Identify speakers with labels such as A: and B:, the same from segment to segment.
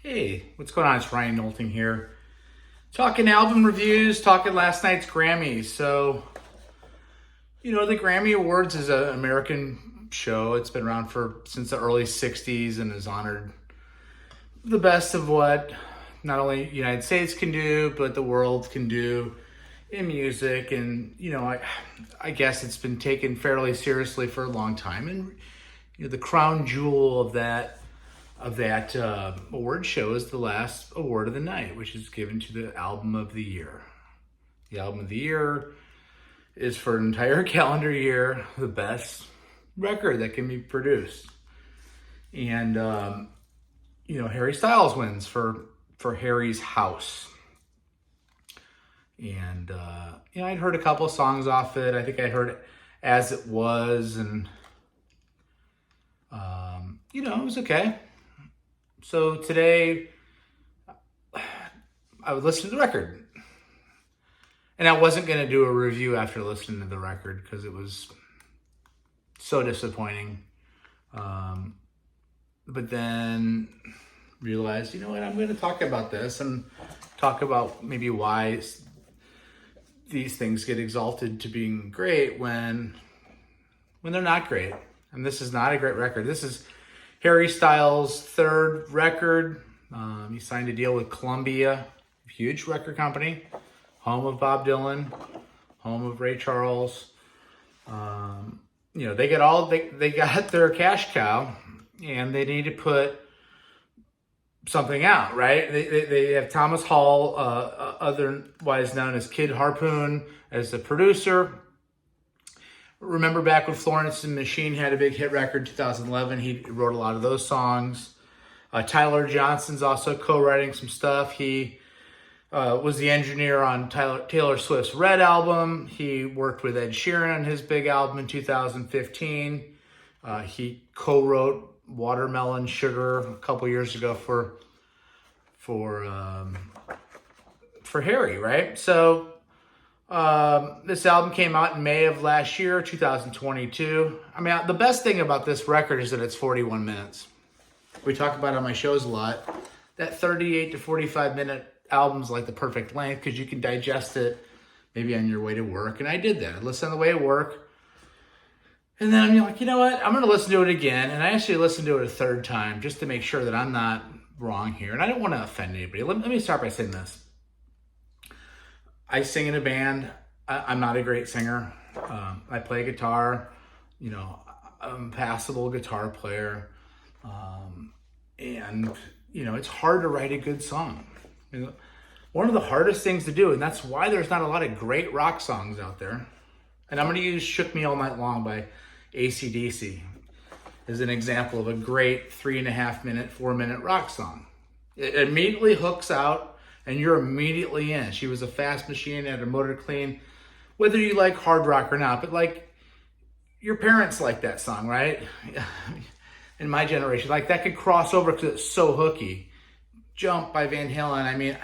A: Hey, what's going on? It's Ryan Knowlton here. Talking album reviews, talking last night's Grammys. The Grammy Awards is an American show. It's been around since the early 60s and has honored the best of what not only the United States can do, but the world can do in music. And, I guess it's been taken fairly seriously for a long time. And, the crown jewel of that award show is the last award of the night, which is given to the album of the year. The album of the year is for an entire calendar year the best record that can be produced. And Harry Styles wins for Harry's House. And I'd heard a couple of songs off it. I think I heard it As It Was, and it was okay. So today, I would listen to the record. And I wasn't going to do a review after listening to the record because it was so disappointing. But then realized, I'm going to talk about this and talk about maybe why these things get exalted to being great when they're not great. And this is not a great record. This is Harry Styles' third record. He signed a deal with Columbia, a huge record company, home of Bob Dylan, home of Ray Charles. They got their cash cow, and they need to put something out, right? They have Thomas Hall, otherwise known as Kid Harpoon, as the producer. Remember back when Florence and the Machine had a big hit record in 2011, he wrote a lot of those songs. Tyler Johnson's also co-writing some stuff. He was the engineer on Taylor Swift's Red album. He worked with Ed Sheeran on his big album in 2015. He co-wrote Watermelon Sugar a couple years ago for Harry, right? So this album came out in May of last year, 2022. I mean, the best thing about this record is that it's 41 minutes. We talk about it on my shows a lot. That 38 to 45 minute album's like the perfect length because you can digest it maybe on your way to work. And I did that. I listened on the way to work. And then I'm like, you know what? I'm going to listen to it again. And I actually listened to it a third time just to make sure that I'm not wrong here. And I don't want to offend anybody. Let me start by saying this. I sing in a band. I'm not a great singer. I play guitar. I'm a passable guitar player. And it's hard to write a good song. One of the hardest things to do, and that's why there's not a lot of great rock songs out there. And I'm going to use Shook Me All Night Long by AC/DC as an example of a great 3.5 minute, 4 minute rock song. It immediately hooks out and you're immediately in. She was a fast machine, had her motor clean. Whether you like hard rock or not, but like your parents like that song, right? In my generation, like that could cross over because it's so hooky. Jump by Van Halen. I mean,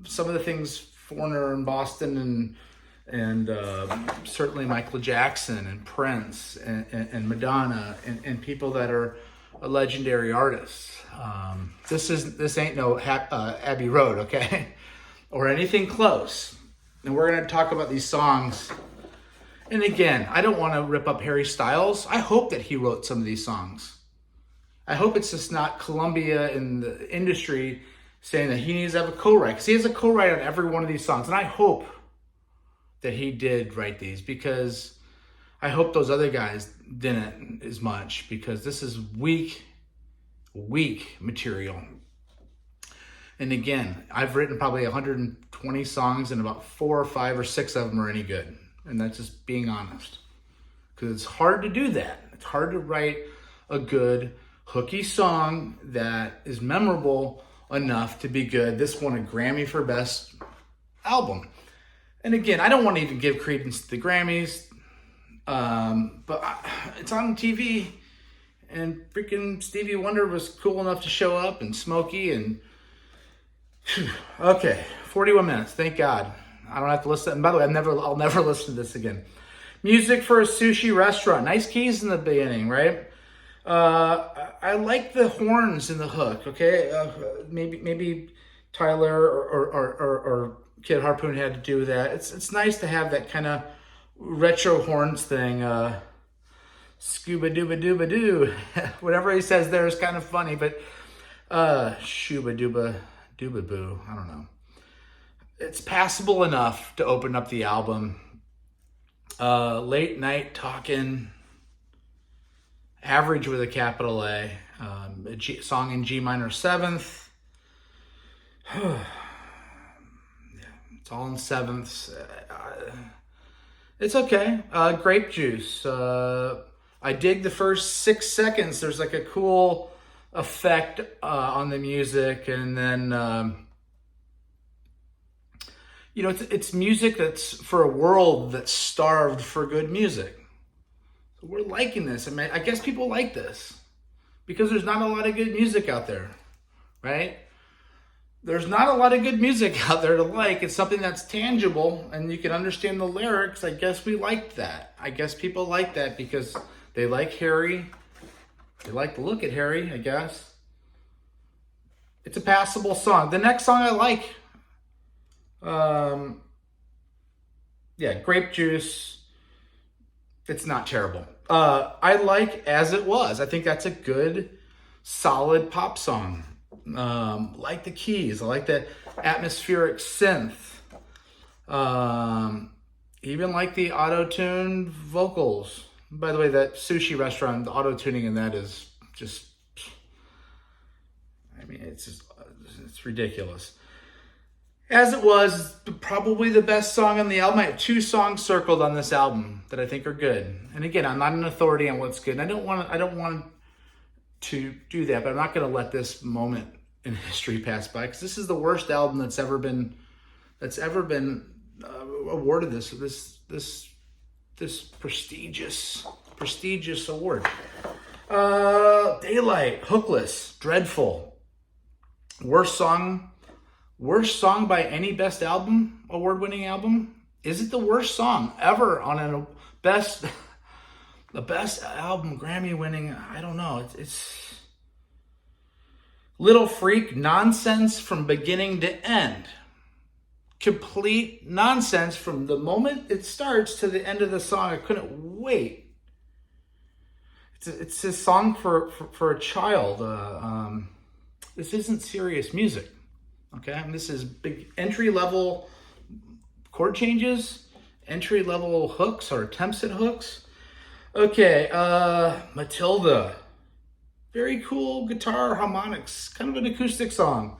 A: some of the things Foreigner in Boston and certainly Michael Jackson and Prince and Madonna and people that are legendary artists. This ain't no Abbey Road, okay, or anything close. And we're gonna talk about these songs. And again, I don't want to rip up Harry Styles. I hope that he wrote some of these songs. I hope it's just not Columbia in the industry saying that he needs to have a co-write, because he has a co-write on every one of these songs. And I hope that he did write these, because I hope those other guys didn't as much, because this is weak material. And again, I've written probably 120 songs and about 4 or 5 or 6 of them are any good. And that's just being honest, because it's hard to do that. It's hard to write a good hooky song that is memorable enough to be good. This won a Grammy for Best Album. And again, I don't want to even give credence to the Grammys, but it's on TV, and freaking Stevie Wonder was cool enough to show up, and Smokey, and okay, 41 minutes, thank God. I don't have to listen. And by the way, I'll never listen to this again. Music for a Sushi Restaurant. Nice keys in the beginning, right? I like the horns in the hook. Okay, maybe Tyler or Kid Harpoon had to do that. It's nice to have that kind of retro horns thing. Scuba dooba dooba doo. Whatever he says there is kind of funny, but shuba dooba dooba boo. I don't know. It's passable enough to open up the album. Late Night Talking, average with a capital A. Song in G minor 7th. Yeah, it's all in 7ths. It's okay. Grape Juice. I dig the first 6 seconds. There's like a cool effect on the music, and then it's music that's for a world that's starved for good music. So we're liking this. I mean, I guess people like this because there's not a lot of good music out there, right? There's not a lot of good music out there to like. It's something that's tangible and you can understand the lyrics. I guess we like that. I guess people like that because they like Harry. They like to look at Harry, I guess. It's a passable song. The next song I like. Grape Juice. It's not terrible. I like As It Was. I think that's a good, solid pop song. Like the keys. I like that atmospheric synth. Even like the auto-tuned vocals. By the way, that sushi restaurant, the auto-tuning in that is just, I mean, it's ridiculous. As It Was, probably the best song on the album. I have 2 songs circled on this album that I think are good. And again, I'm not an authority on what's good. And I don't want to do that, but I'm not going to let this moment in history pass by because this is the worst album that's ever been awarded this prestigious award. Daylight, Hookless, Dreadful, worst song by any Best Album award-winning album. Is it the worst song ever on the best album Grammy-winning? I don't know. It's Little Freak, nonsense from beginning to end. Complete nonsense from the moment it starts to the end of the song. I couldn't wait. It's a song for a child. This isn't serious music. Okay, and this is big entry-level chord changes, entry-level hooks or attempts at hooks. Okay, Matilda. Very cool guitar harmonics, kind of an acoustic song.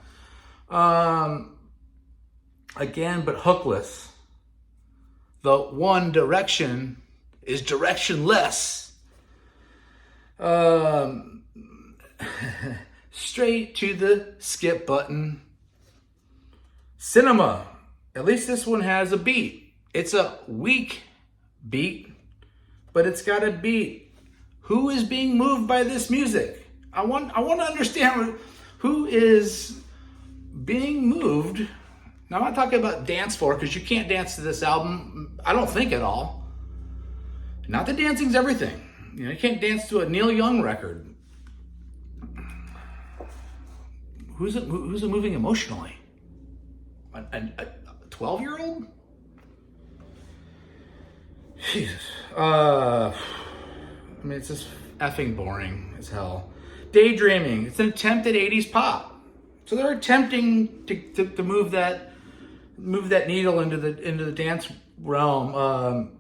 A: Again, but hookless. The One Direction is directionless. Straight to the skip button. Cinema. At least this one has a beat. It's a weak beat, but it's got a beat. Who is being moved by this music? I want to understand who is being moved. Now, I'm not talking about dance floor because you can't dance to this album, I don't think, at all. Not that dancing's everything. You can't dance to a Neil Young record. Who's it moving emotionally? A 12-year-old? Jesus. I mean, it's just effing boring as hell. Daydreaming. It's an attempt at 80s pop. So they're attempting to move that needle into the dance realm.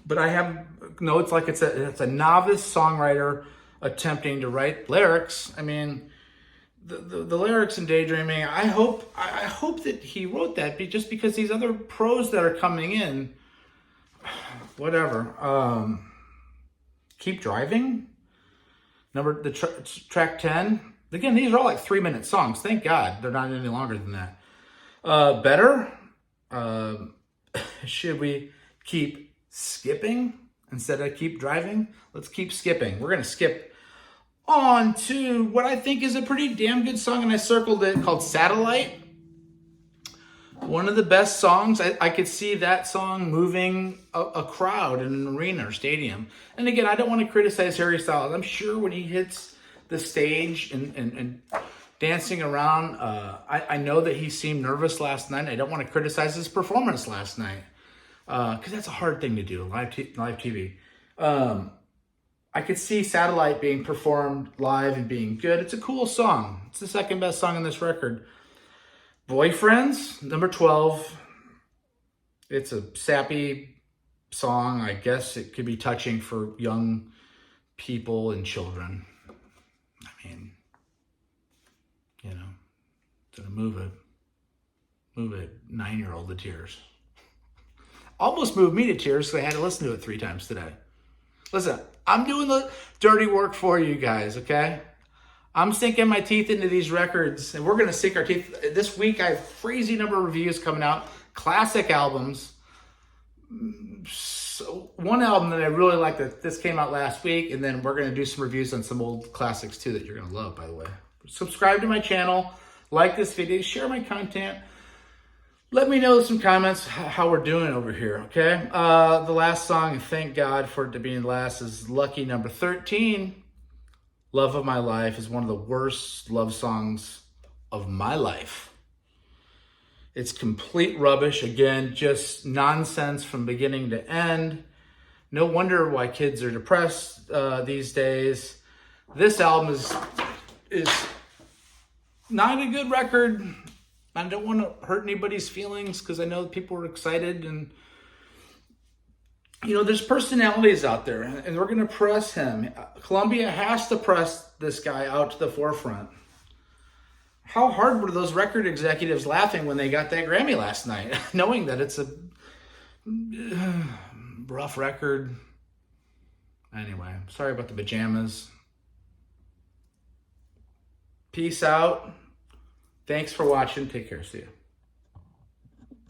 A: But I have notes like it's a novice songwriter attempting to write lyrics. I mean, the lyrics in Daydreaming, I hope that he wrote that just because these other pros that are coming in, whatever. Keep Driving, track 10. Again, these are all like 3-minute songs. Thank God they're not any longer than that. Better. Should we keep skipping instead of keep driving? Let's keep skipping. We're going to skip on to what I think is a pretty damn good song, and I circled it, called Satellite. One of the best songs. I could see that song moving a crowd in an arena or stadium. And again, I don't want to criticize Harry Styles. I'm sure when he hits the stage and dancing around, I know that he seemed nervous last night. I don't want to criticize his performance last night because that's a hard thing to do, live TV. I could see Satellite being performed live and being good. It's a cool song. It's the second best song on this record. Boyfriends, number 12. It's a sappy song. I guess it could be touching for young people and children. I mean, you know, it's gonna move a 9-year-old to tears. Almost moved me to tears because I had to listen to it 3 times today. Listen, I'm doing the dirty work for you guys, okay? I'm sinking my teeth into these records, and we're going to sink our teeth. This week, I have a crazy number of reviews coming out. Classic albums. So one album that I really like, that this came out last week, and then we're going to do some reviews on some old classics, too, that you're going to love, by the way. Subscribe to my channel. Like this video. Share my content. Let me know in some comments how we're doing over here, okay? The last song, thank God for it to be last, is Lucky number 13. Love of My Life is one of the worst love songs of my life. It's complete rubbish. Again, just nonsense from beginning to end. No wonder why kids are depressed these days. This album is not a good record. I don't want to hurt anybody's feelings because I know people are excited, and you know, there's personalities out there, and we're going to press him. Columbia has to press this guy out to the forefront. How hard were those record executives laughing when they got that Grammy last night, knowing that it's a rough record? Anyway, sorry about the pajamas. Peace out. Thanks for watching. Take care. See you.